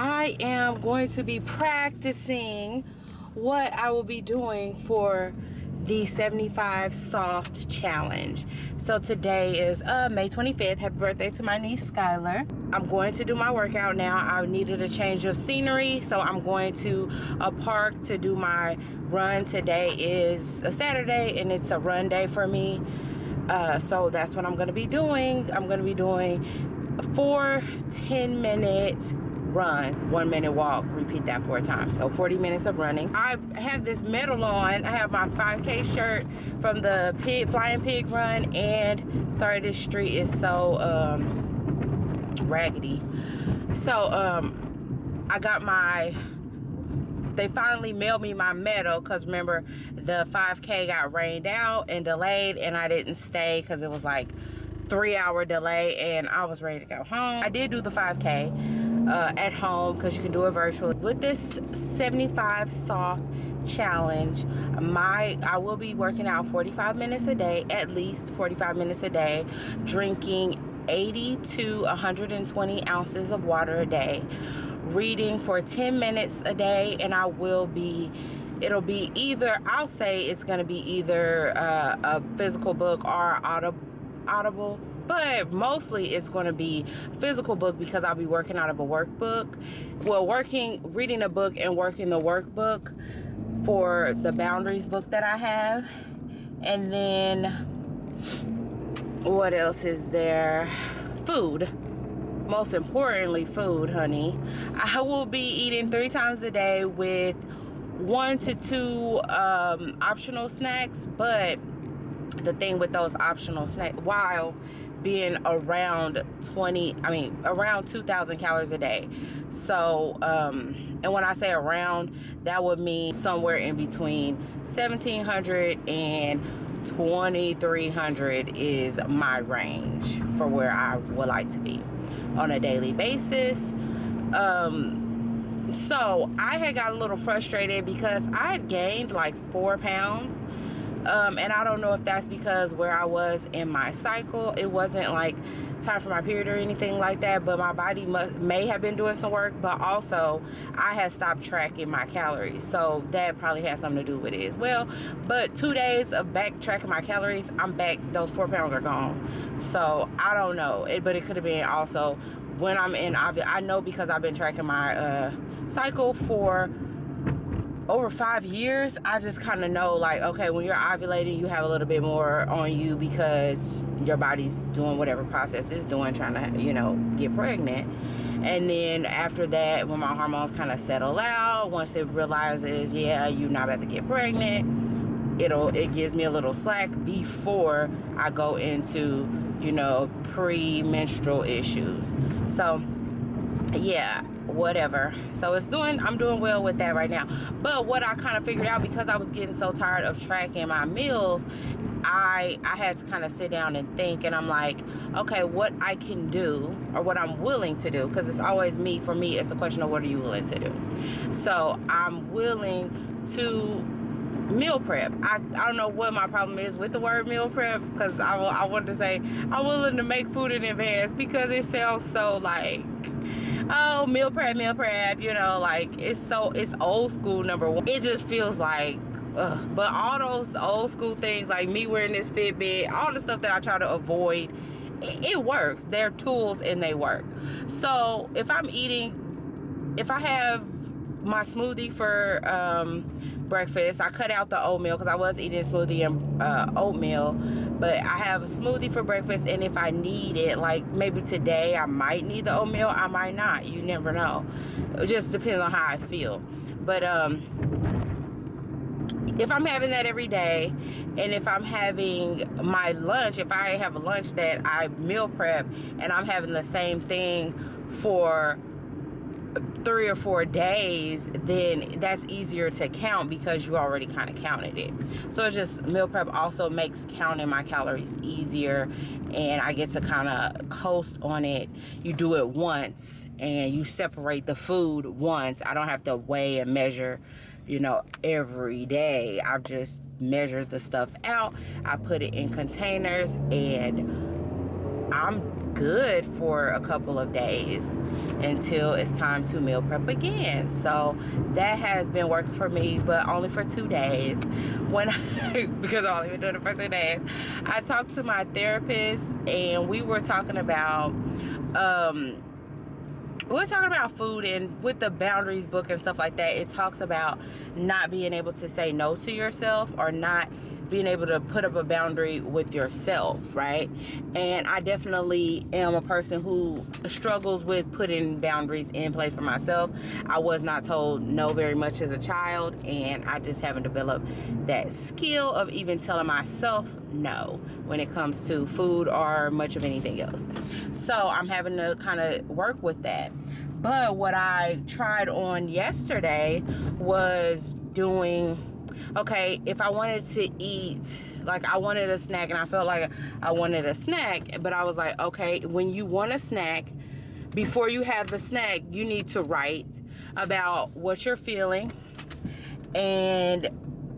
I am going to be practicing what I will be doing for the 75 soft challenge. So today is May 25th. Happy birthday to my niece Skylar. I'm going to do my workout now. I needed a change of scenery, so I'm going to a park to do my run. Today is a Saturday and it's a run day for me. So that's what I'm going to be doing. I'm going to be doing 4 10-minute run, 1 minute walk. Repeat that 4 times. So 40 minutes of running. I have this medal on. I have my 5K shirt from the Flying Pig run, and sorry, this street is so raggedy. So I got they finally mailed me my medal, because remember the 5K got rained out and delayed, and I didn't stay because it was like 3-hour delay and I was ready to go home. I did do the 5K at home because you can do it virtually. With this 75 soft challenge, I will be working out 45 minutes a day, at least 45 minutes a day, drinking 80 to 120 ounces of water a day, reading for 10 minutes a day, and it'll be either, I'll say it's going to be either a physical book or audible, but mostly it's going to be physical book because I'll be working out of a workbook. Well, reading a book and working the workbook for the Boundaries book that I have. And then what else is there? Food. Most importantly, food, honey. I will be eating 3 times a day with 1 to 2 optional snacks, but the thing with those optional snacks, while being around 2,000 calories a day. So and when I say around, that would mean somewhere in between 1,700 and 2,300 is my range for where I would like to be on a daily basis. So I had got a little frustrated because I had gained like 4 pounds. And I don't know if that's because where I was in my cycle, it wasn't like time for my period or anything like that, but my body may have been doing some work, but also I had stopped tracking my calories, so that probably had something to do with it as well. But 2 days of back tracking my calories, I'm back, those 4 pounds are gone. So I don't know, but it could have been also when I'm in I know because I've been tracking my cycle for over 5 years. I just kind of know, like, okay, when you're ovulating, you have a little bit more on you because your body's doing whatever process it's doing, trying to, get pregnant. And then after that, when my hormones kind of settle out, once it realizes, yeah, you're not about to get pregnant, it gives me a little slack before I go into, premenstrual issues. So yeah, whatever. So I'm doing well with that right now. But what I kind of figured out, because I was getting so tired of tracking my meals, I had to kind of sit down and think, and I'm like, okay, what I can do or what I'm willing to do, because it's always for me it's a question of what are you willing to do. So I'm willing to meal prep. I don't know what my problem is with the word meal prep, because I wanted to say I'm willing to make food in advance, because it sounds so like, oh, meal prep, like it's old school, number one. It just feels like, but all those old school things, like me wearing this Fitbit, all the stuff that I try to avoid, it works. They're tools and they work. So if I have my smoothie for breakfast, I cut out the oatmeal because I was eating smoothie and oatmeal, but I have a smoothie for breakfast, and if I need it, like maybe today I might need the oatmeal, I might not, you never know. It just depends on how I feel. But if I'm having that every day, and if I'm having my lunch, if I have a lunch that I meal prep and I'm having the same thing for 3 or 4 days, then that's easier to count because you already kind of counted it. So it's just, meal prep also makes counting my calories easier, and I get to kind of coast on it. You do it once and you separate the food once. I don't have to weigh and measure, every day. I've just measured the stuff out. I put it in containers and I'm good for a couple of days until it's time to meal prep again. So that has been working for me, but only for 2 days. Because I've only been doing it for 2 days. I talked to my therapist and we were talking about food, and with the boundaries book and stuff like that, it talks about not being able to say no to yourself, or not being able to put up a boundary with yourself, right? And I definitely am a person who struggles with putting boundaries in place for myself. I was not told no very much as a child, and I just haven't developed that skill of even telling myself no when it comes to food or much of anything else. So I'm having to kind of work with that. But what I tried on yesterday was doing, okay, if I wanted to eat, like I wanted a snack and I felt like I wanted a snack, but I was like, okay, when you want a snack, before you have the snack, you need to write about what you're feeling and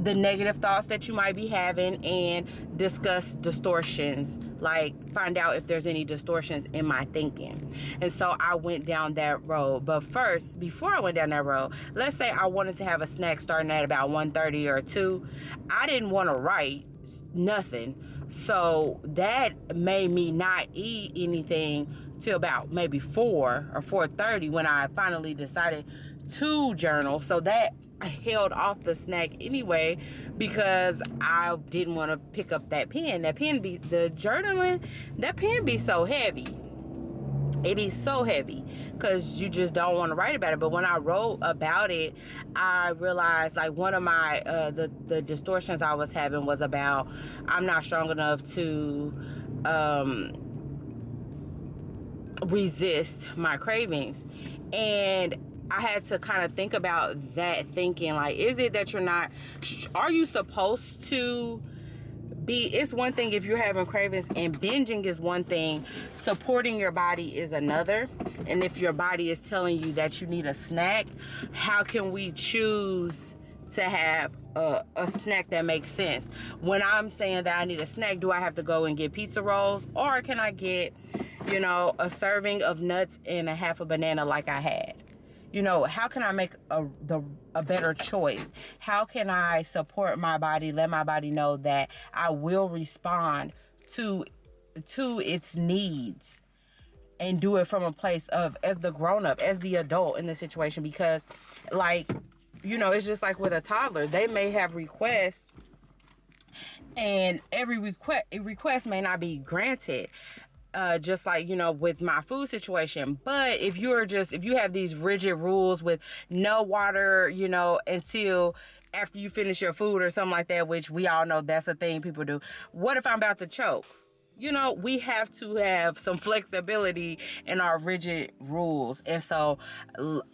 the negative thoughts that you might be having, and discuss distortions, like find out if there's any distortions in my thinking. And so I went down that road. But first, before I went down that road, let's say I wanted to have a snack starting at about 1:30 or 2. I didn't want to write nothing. So that made me not eat anything till about maybe 4 or 4:30 when I finally decided to journal. So that I held off the snack anyway, because I didn't want to pick up that pen. That pen be, the journaling, that pen be so heavy. It be so heavy because you just don't want to write about it. But when I wrote about it, I realized like one of my the distortions I was having was about I'm not strong enough to resist my cravings. And I had to kind of think about that, thinking like, is it that you're not, are you supposed to be, it's one thing if you're having cravings, and binging is one thing, supporting your body is another. And if your body is telling you that you need a snack, how can we choose to have a snack that makes sense? When I'm saying that I need a snack, do I have to go and get pizza rolls, or can I get, you know, a serving of nuts and a half a banana like I had? You know, how can I make a better choice? How can I support my body, let my body know that I will respond to its needs, and do it from a place of, as the grown-up, as the adult in the situation? Because, like, you know, it's just like with a toddler. They may have requests, and every request may not be granted. Just like, you know, with my food situation. But if you have these rigid rules with no water, you know, until after you finish your food or something like that, which we all know that's a thing people do. What if I'm about to choke? You know, we have to have some flexibility in our rigid rules. And so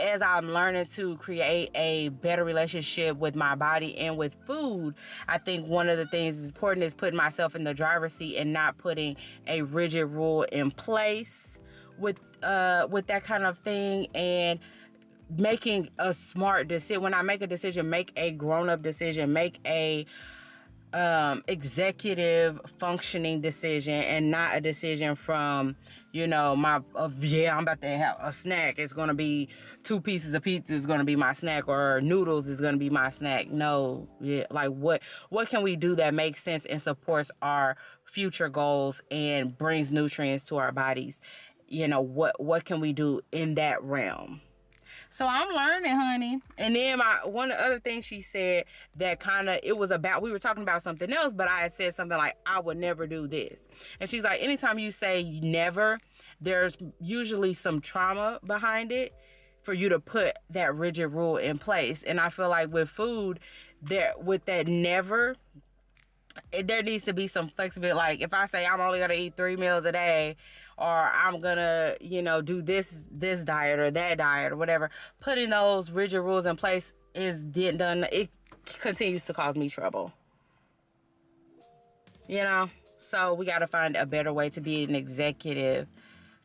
as I'm learning to create a better relationship with my body and with food, I think one of the things that's important is putting myself in the driver's seat and not putting a rigid rule in place with that kind of thing, and making a smart decision. When I make a decision, make a grown-up decision, make a executive functioning decision, and not a decision from, you know, I'm about to have a snack, it's gonna be 2 pieces of pizza is gonna be my snack, or noodles is gonna be my snack. No, yeah, like what can we do that makes sense and supports our future goals and brings nutrients to our bodies? You know, what can we do in that realm? So I'm learning, honey. And then one of the other things she said that kind of, it was about, we were talking about something else, but I had said something like, I would never do this. And she's like, anytime you say never, there's usually some trauma behind it for you to put that rigid rule in place. And I feel like with food, with that never, there needs to be some flexibility. Like if I say I'm only going to eat 3 meals a day, or I'm gonna, you know, do this diet or that diet or whatever, putting those rigid rules in place it continues to cause me trouble. You know? So we gotta find a better way to be an executive,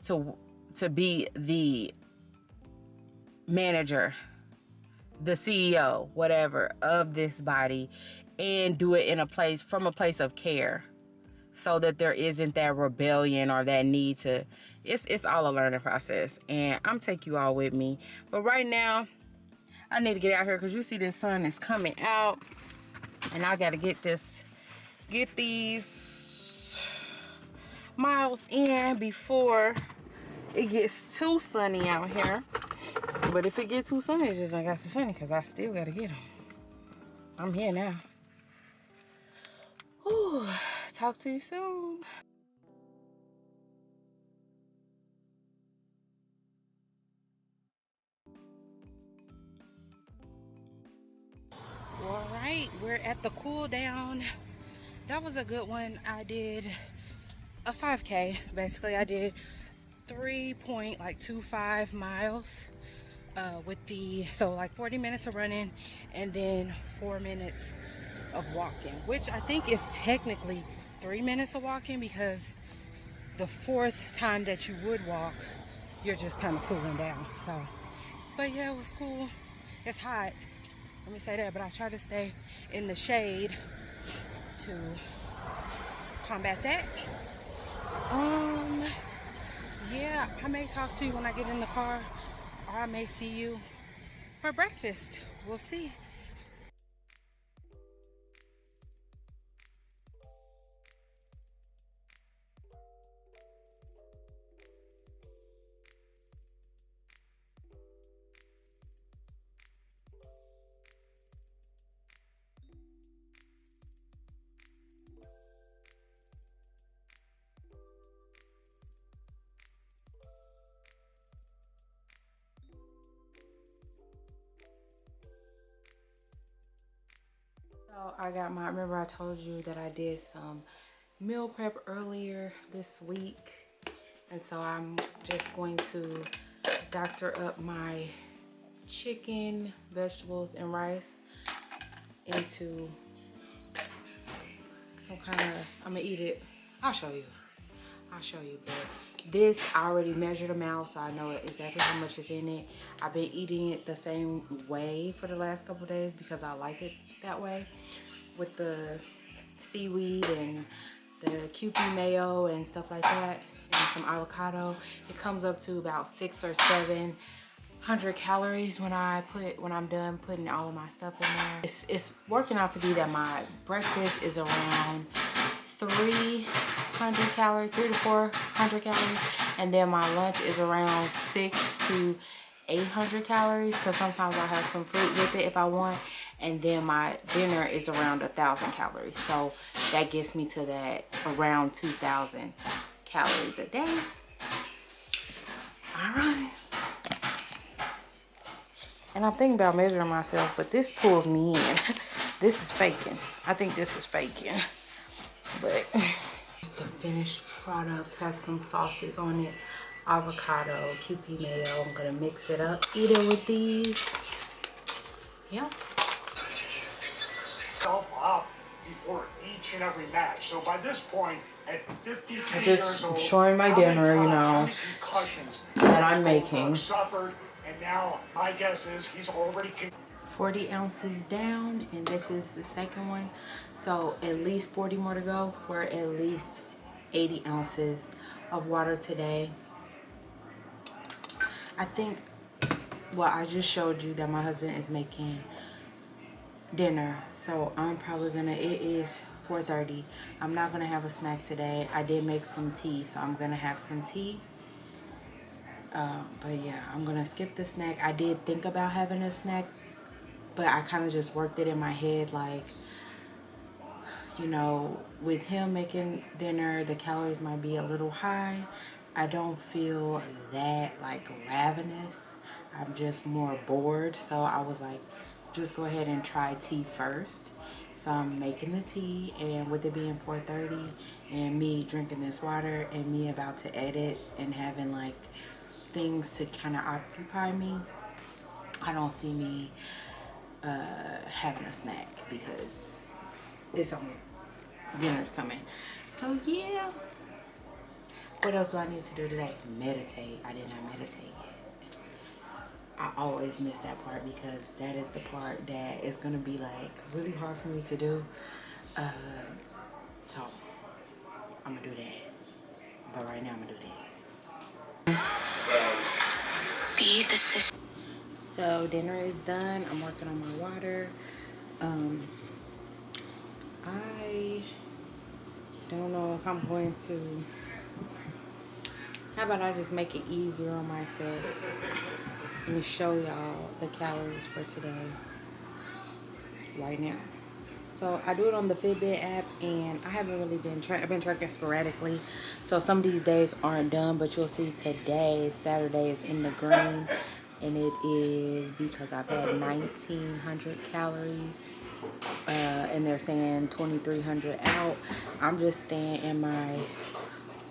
to be the manager, the CEO, whatever, of this body, and do it from a place of care so that there isn't that rebellion or that need to, it's all a learning process, and I'm take you all with me. But right now I need to get out here because you see this sun is coming out, and I gotta get these miles in before it gets too sunny out here. But if it gets too sunny, it's just I got some sunny because I still gotta get them. I'm here now. Whew. Talk to you soon. All right, we're at the cool down. That was a good one. I did a 5K. Basically, I did 3.25 miles with so like 40 minutes of running and then 4 minutes of walking, which I think is technically 3 minutes of walking, because the fourth time that you would walk, you're just kind of cooling down. So, but yeah, it was cool. It's hot, let me say that, but I try to stay in the shade to combat that. Yeah, I may talk to you when I get in the car, or I may see you for breakfast. We'll see. So I got remember I told you that I did some meal prep earlier this week. And so I'm just going to doctor up my chicken, vegetables, and rice into some kind of, I'm gonna eat it. I'll show you, but this, I already measured them out, so I know exactly how much is in it. I've been eating it the same way for the last couple days because I like it that way, with the seaweed and the Kewpie mayo and stuff like that, and some avocado. It comes up to about 600 or 700 calories when I'm done putting all of my stuff in there. It's working out to be that my breakfast is around 300 calories, 300 to 400 calories, and then my lunch is around 600 to 800 calories, because sometimes I'll have some fruit with it if I want, and then my dinner is around 1,000 calories. So that gets me to that around 2,000 calories a day. All right. And I'm thinking about measuring myself, but this pulls me in. This is faking. I think this is faking. But just the finished product has some sauces on it. Avocado, Kewpie mayo. I'm gonna mix it up. Eat it with these. Yep. Up before each and every match. So by this point, at 52 I'm just years old, showing my dinner, you know, that I'm making. Suffered, and now my guess is he's already 40 ounces down, and this is the second one. So at least 40 more to go for at least 80 ounces of water today. I think, well, I just showed you that my husband is making dinner, so I'm probably gonna, it is 4:30. I'm not gonna have a snack today. I did make some tea, so I'm gonna have some tea. But yeah, I'm gonna skip the snack. I did think about having a snack, but I kind of just worked it in my head, like, you know, with him making dinner, the calories might be a little high. I don't feel that like ravenous. I'm just more bored. So I was like, just go ahead and try tea first. So I'm making the tea, and with it being 4:30 and me drinking this water and me about to edit and having like things to kind of occupy me, I don't see me having a snack because it's on, dinner's coming. So yeah. What else do I need to do today? Meditate. I did not meditate yet. I always miss that part because that is the part that is gonna be like really hard for me to do. So I'm gonna do that. But right now I'm gonna do this. Be the sister. So dinner is done. I'm working on my water. I don't know if I'm going to. How about I just make it easier on myself and show y'all the calories for today right now. So I do it on the Fitbit app, and I haven't really been I've been tracking sporadically. So some of these days aren't done, but you'll see today, Saturday, is in the green, and it is because I've had 1,900 calories, and they're saying 2,300 out. I'm just staying in my,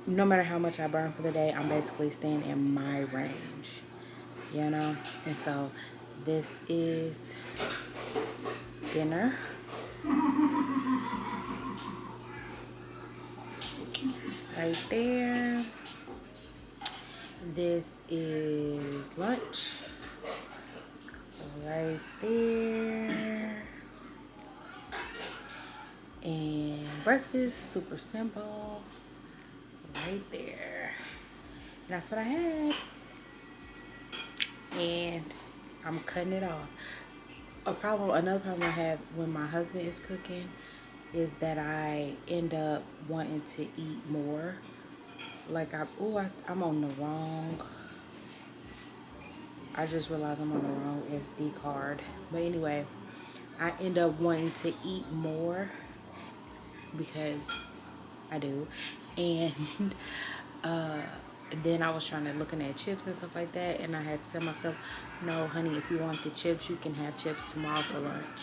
no matter how much I burn for the day, I'm basically staying in my range, you know? And so this is dinner. Right there. This is lunch. Right there. And breakfast, super simple. Right there. That's what I had. And I'm cutting it off. Another problem I have when my husband is cooking is that I end up wanting to eat more. Like I'm on the wrong. I just realized I'm on the wrong SD card. But anyway, I end up wanting to eat more because I do. And then I was looking at chips and stuff like that, and I had to tell myself, no, honey, if you want the chips, you can have chips tomorrow for lunch.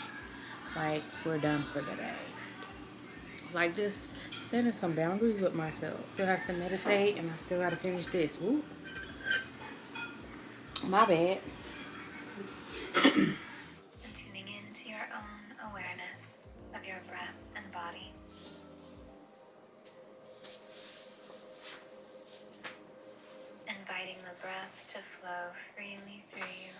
Like, we're done for the day. Like, just setting some boundaries with myself. Still have to meditate, and I still got to finish this. Woo. My bad. Tuning into your own awareness of your breath and body. Inviting the breath to flow freely through you.